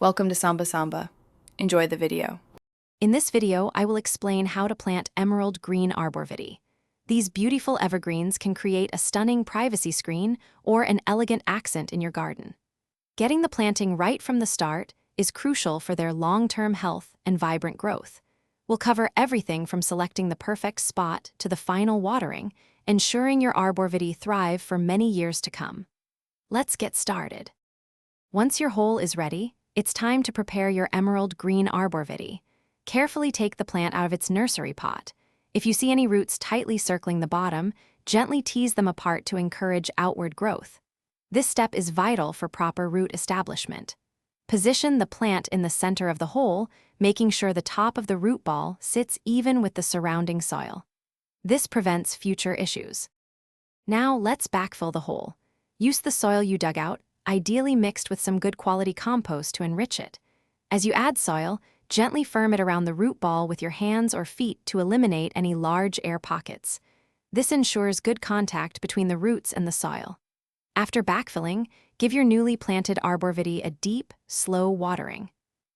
Welcome to Samba Samba. Enjoy the video. In this video, I will explain how to plant emerald green arborvitae. These beautiful evergreens can create a stunning privacy screen or an elegant accent in your garden. Getting the planting right from the start is crucial for their long-term health and vibrant growth. We'll cover everything from selecting the perfect spot to the final watering, ensuring your arborvitae thrive for many years to come. Let's get started. Once your hole is ready, it's time to prepare your emerald green arborvitae. Carefully take the plant out of its nursery pot. If you see any roots tightly circling the bottom, gently tease them apart to encourage outward growth. This step is vital for proper root establishment. Position the plant in the center of the hole, making sure the top of the root ball sits even with the surrounding soil. This prevents future issues. Now let's backfill the hole. Use the soil you dug out, ideally mixed with some good quality compost to enrich it. As you add soil, gently firm it around the root ball with your hands or feet to eliminate any large air pockets. This ensures good contact between the roots and the soil. After backfilling, give your newly planted arborvitae a deep, slow watering.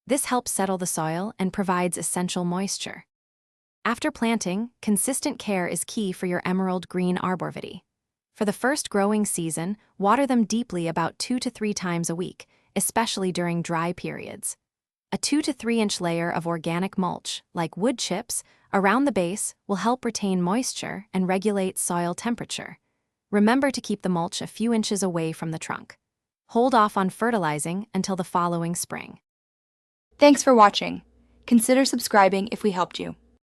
This helps settle the soil and provides essential moisture. After planting, consistent care is key for your emerald green arborvitae. For the first growing season, water them deeply about 2 to 3 times a week, especially during dry periods. A 2 to 3 inch layer of organic mulch, like wood chips, around the base will help retain moisture and regulate soil temperature. Remember to keep the mulch a few inches away from the trunk. Hold off on fertilizing until the following spring. Thanks for watching. Consider subscribing if we helped you.